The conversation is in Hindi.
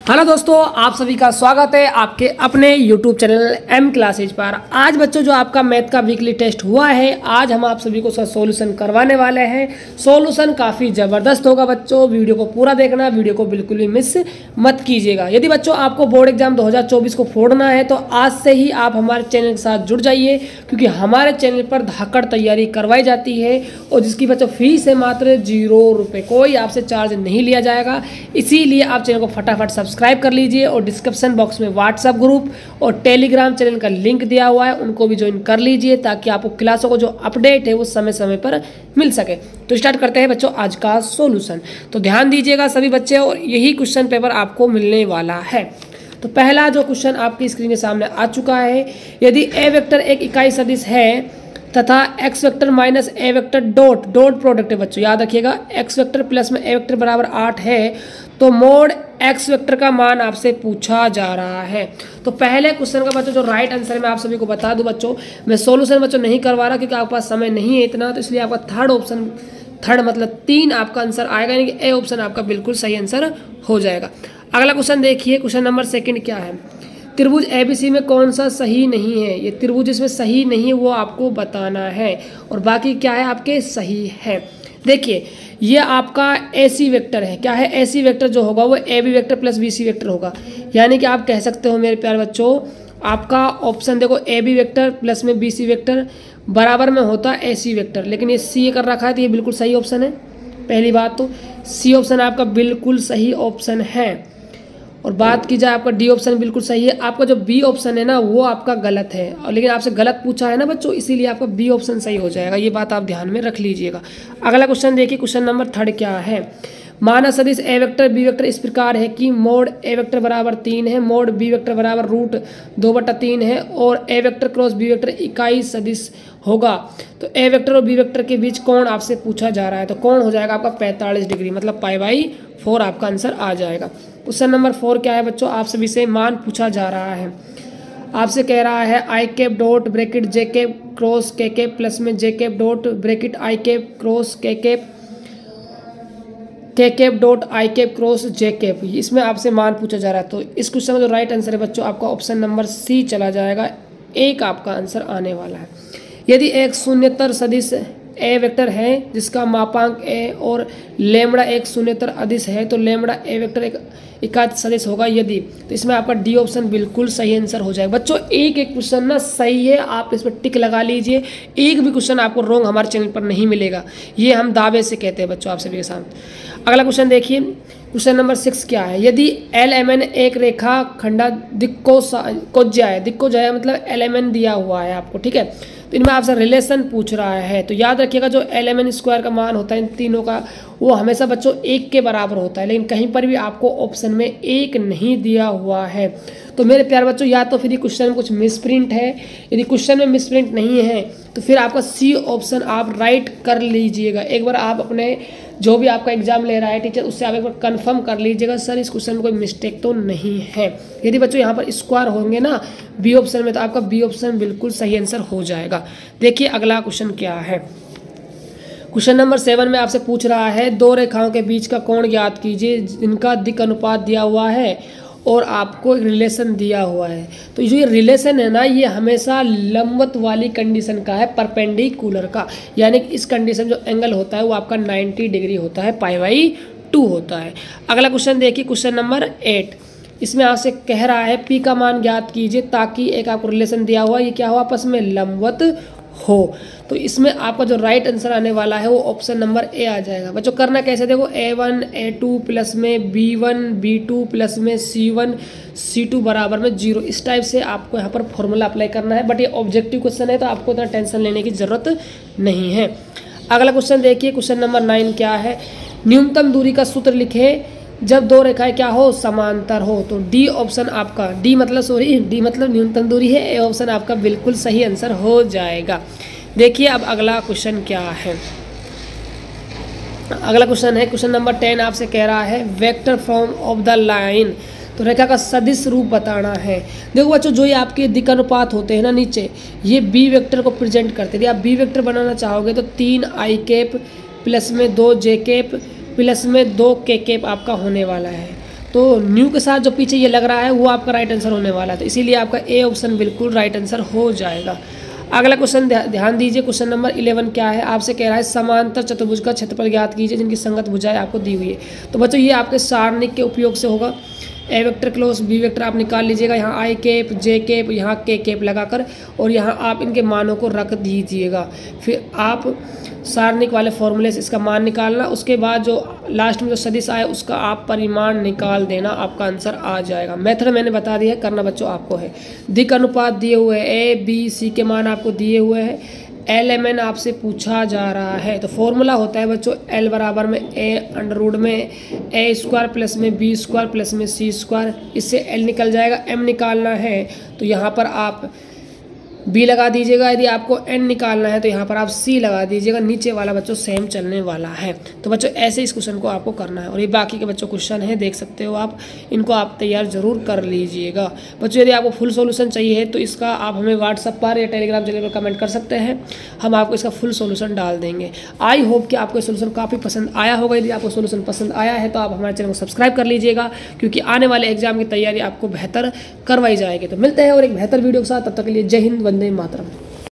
हेलो दोस्तों, आप सभी का स्वागत है आपके अपने YouTube चैनल एम क्लासेज पर। आज बच्चों जो आपका मैथ का वीकली टेस्ट हुआ है, आज हम आप सभी को उसका सॉल्यूशन करवाने वाले हैं। सॉल्यूशन काफ़ी ज़बरदस्त होगा बच्चों, वीडियो को पूरा देखना, वीडियो को बिल्कुल भी मिस मत कीजिएगा। यदि बच्चों आपको बोर्ड एग्जाम 2024 को फोड़ना है तो आज से ही आप हमारे चैनल के साथ जुड़ जाइए, क्योंकि हमारे चैनल पर धाकड़ तैयारी करवाई जाती है और जिसकी बच्चों फीस है मात्र 0 रुपये, कोई आपसे चार्ज नहीं लिया जाएगा। इसीलिए आप चैनल को फटाफट सब्सक्राइब कर लीजिए और डिस्क्रिप्शन बॉक्स में व्हाट्सएप ग्रुप और टेलीग्राम चैनल का लिंक दिया हुआ है, उनको भी ज्वाइन कर लीजिए ताकि आपको क्लासों को जो अपडेट है वो समय समय पर मिल सके। तो स्टार्ट करते हैं बच्चों आज का सॉल्यूशन। तो ध्यान दीजिएगा सभी बच्चे, और यही क्वेश्चन पेपर आपको मिलने वाला है। तो पहला जो क्वेश्चन आपकी स्क्रीन के सामने आ चुका है, यदि ए वेक्टर एक इकाई सदिश है तथा एक्स वेक्टर माइनस ए वेक्टर डॉट प्रोडक्ट है बच्चों, याद रखिएगा एक्स वेक्टर प्लस में ए वेक्टर बराबर 8 है, तो मोड एक्स वेक्टर का मान आपसे पूछा जा रहा है। तो पहले क्वेश्चन का बच्चों जो राइट आंसर मैं आप सभी को बता दूं बच्चों, मैं सॉल्यूशन बच्चों नहीं करवा रहा क्योंकि आपके पास समय नहीं है इतना, तो इसलिए आपका थर्ड मतलब 3 आपका आंसर आएगा, यानी कि ए ऑप्शन आपका बिल्कुल सही आंसर हो जाएगा। अगला क्वेश्चन देखिए, क्वेश्चन नंबर 2 क्या है, त्रिभुज एबीसी में कौन सा सही नहीं है। ये त्रिभुज इसमें सही नहीं है वो आपको बताना है, और बाकी क्या है आपके सही है। देखिए ये आपका एसी वेक्टर है, क्या है एसी वेक्टर जो होगा वो A B vector plus B C vector होगा, यानी कि आप कह सकते हो मेरे प्यारे बच्चों आपका ऑप्शन देखो ए बी वेक्टर प्लस में बी सी वेक्टर बराबर में होता है एसी वेक्टर, लेकिन ये सी कर रखा है तो ये बिल्कुल सही ऑप्शन है। पहली बात तो सी ऑप्शन आपका बिल्कुल सही ऑप्शन है, और बात की जाए आपका डी ऑप्शन बिल्कुल सही है। आपका जो बी ऑप्शन है ना वो आपका गलत है, और लेकिन आपसे गलत पूछा है ना बच्चों, इसीलिए आपका बी ऑप्शन सही हो जाएगा, ये बात आप ध्यान में रख लीजिएगा। अगला क्वेश्चन देखिए, क्वेश्चन नंबर 3 क्या है, माना सदिश ए वेक्टर बी वेक्टर इस प्रकार है कि मोड ए वेक्टर बराबर 3 है, मोड बी वेक्टर बराबर √2/3 है, और ए वेक्टर क्रॉस बी वेक्टर इकाई सदिश होगा। तो ए वेक्टर और बी वेक्टर के बीच कोण आपसे पूछा जा रहा है, तो कोण हो जाएगा आपका 45 डिग्री, मतलब π/4 आपका आंसर आ जाएगा। क्वेश्चन नंबर 4 क्या है बच्चों, आप सभी से मान पूछा जा रहा है, आपसे कह रहा है आई कैप डॉट ब्रैकेट जे कैप क्रॉस के कैप प्लस में जे कैप डॉट ब्रैकेट आई कैप क्रॉस के cap dot I cap cross J cap, इसमें आपसे मान पूछा जा रहा है। तो इस क्वेश्चन का जो राइट आंसर है बच्चों आपका ऑप्शन नंबर सी चला जाएगा, 1 आपका आंसर आने वाला है। यदि एक शून्यतर सदिश ए वेक्टर है जिसका मापांक ए और लेमड़ा एक शून्यतर अदिश है, तो लेमड़ा ए वेक्टर एक इकाई सदिश होगा यदि, तो इसमें आपका डी ऑप्शन बिल्कुल सही आंसर हो जाएगा। बच्चों एक क्वेश्चन ना सही है, आप इस पर टिक लगा लीजिए, एक भी क्वेश्चन आपको रॉन्ग हमारे चैनल पर नहीं मिलेगा, ये हम दावे से कहते हैं बच्चों आप सभी के साथ। अगला क्वेश्चन देखिए, क्वेश्चन नंबर 6 क्या है, यदि LMN एक रेखा खंडा दिक्कोज्या मतलब LMN दिया हुआ है आपको, ठीक है, तो इनमें आपसे रिलेशन पूछ रहा है। तो याद रखिएगा जो LMN² का मान होता है इन तीनों का वो हमेशा बच्चों 1 के बराबर होता है, लेकिन कहीं पर भी आपको ऑप्शन में 1 नहीं दिया हुआ है। तो मेरे प्यारे बच्चों या तो फिर ये क्वेश्चन में कुछ मिसप्रिंट है, यदि क्वेश्चन में मिसप्रिंट नहीं है तो फिर आपका सी ऑप्शन आप राइट कर लीजिएगा। एक बार आप अपने जो भी आपका एग्जाम ले रहा है टीचर उससे आप एक बार कंफर्म कर लीजिएगा सर इस क्वेश्चन में कोई मिस्टेक तो नहीं है। यदि बच्चों यहाँ पर स्क्वायर होंगे ना बी ऑप्शन में तो आपका बी ऑप्शन बिल्कुल सही आंसर हो जाएगा। देखिए अगला क्वेश्चन क्या है, क्वेश्चन नंबर 7 में आपसे पूछ रहा है 2 रेखाओं के बीच का कोण ज्ञात कीजिए जिनका दिक् अनुपात दिया हुआ है और आपको एक रिलेशन दिया हुआ है। तो जो ये रिलेशन है ना ये हमेशा लंबवत वाली कंडीशन का है, परपेंडिकुलर का, यानी कि इस कंडीशन जो एंगल होता है वो आपका 90 डिग्री होता है, π/2 होता है। अगला क्वेश्चन देखिए, क्वेश्चन नंबर 8, इसमें आपसे कह रहा है पी का मान ज्ञात कीजिए ताकि एक आपको रिलेशन दिया हुआ ये क्या हो आपस में लंबवत हो। तो इसमें आपका जो राइट आंसर आने वाला है वो ऑप्शन नंबर ए आ जाएगा। बच्चों करना कैसे, देखो A1 A2 प्लस में B1 B2 प्लस में C2 बराबर में 0, इस टाइप से आपको यहाँ पर फॉर्मूला अप्लाई करना है, बट ये ऑब्जेक्टिव क्वेश्चन है तो आपको इतना टेंशन लेने की ज़रूरत नहीं है। अगला क्वेश्चन देखिए, क्वेश्चन नंबर 9 क्या है, न्यूनतम दूरी का सूत्र लिखे जब 2 रेखाएं क्या हो समांतर हो। तो डी ऑप्शन आपका डी मतलब न्यूनतम दूरी है, ए ऑप्शन आपका बिल्कुल सही आंसर हो जाएगा। देखिए अब अगला क्वेश्चन क्या है, अगला क्वेश्चन है क्वेश्चन नंबर 10, आपसे कह रहा है vector from of the line, तो रेखा का सदिश रूप बताना है। देखो बच्चों जो ये आपके दिक् अनुपात होते हैं ना नीचे ये बी वेक्टर को प्रेजेंट करते हैं। यदि आप बी वेक्टर बनाना चाहोगे तो 3 आई कैप प्लस में 2 जे कैप प्लस में 2 के कैप आपका होने वाला है। तो न्यू के साथ जो पीछे ये लग रहा है वो आपका राइट आंसर होने वाला है, तो इसीलिए आपका ए ऑप्शन बिल्कुल राइट आंसर हो जाएगा। अगला क्वेश्चन ध्यान दीजिए, क्वेश्चन नंबर 11 क्या है, आपसे कह रहा है समांतर चतुर्भुज का क्षेत्रफल ज्ञात कीजिए जिनकी संगत भुजाएं आपको दी हुई है। तो बच्चों ये आपके सारणिक के उपयोग से होगा। ए वेक्टर क्लोज बी वेक्टर आप निकाल लीजिएगा, यहाँ आई कैप जे कैप यहाँ के कैप लगाकर, और यहाँ आप इनके मानों को रख दीजिएगा। फिर आप सारणिक वाले फॉर्मूले से इसका मान निकालना, उसके बाद जो लास्ट में जो सदिश आए उसका आप परिमाण निकाल देना, आपका आंसर आ जाएगा। मेथड मैंने बता दिया है, करना बच्चों आपको है। दिक् अनुपात दिए हुए हैं, ए बी सी के मान आपको दिए हुए हैं, एल एम एन आपसे पूछा जा रहा है। तो फॉर्मूला होता है बच्चों एल बराबर में ए अंडर रूट में ए स्क्वायर प्लस में बी स्क्वायर प्लस में सी स्क्वायर, इससे एल निकल जाएगा। एम निकालना है तो यहाँ पर आप बी लगा दीजिएगा, यदि आपको एन निकालना है तो यहाँ पर आप सी लगा दीजिएगा। नीचे वाला बच्चों सेम चलने वाला है। तो बच्चों ऐसे इस क्वेश्चन को आपको करना है, और ये बाकी के बच्चों क्वेश्चन है देख सकते हो आप, इनको आप तैयार जरूर कर लीजिएगा। बच्चों यदि आपको फुल सॉल्यूशन चाहिए तो इसका आप हमें व्हाट्सअप पर या टेलीग्राम चैनल पर कमेंट कर सकते हैं, हम आपको इसका फुल सॉल्यूशन डाल देंगे। आई होप कि आपको सोल्यूशन काफ़ी पसंद आया होगा। यदि आपको सोल्यूशन पसंद आया है तो आप हमारे चैनल को सब्सक्राइब कर लीजिएगा, क्योंकि आने वाले एग्जाम की तैयारी आपको बेहतर करवाई जाएगी। तो मिलते हैं और एक बेहतर वीडियो के साथ, तब तक के लिए जय हिंद, वंदे मातरम।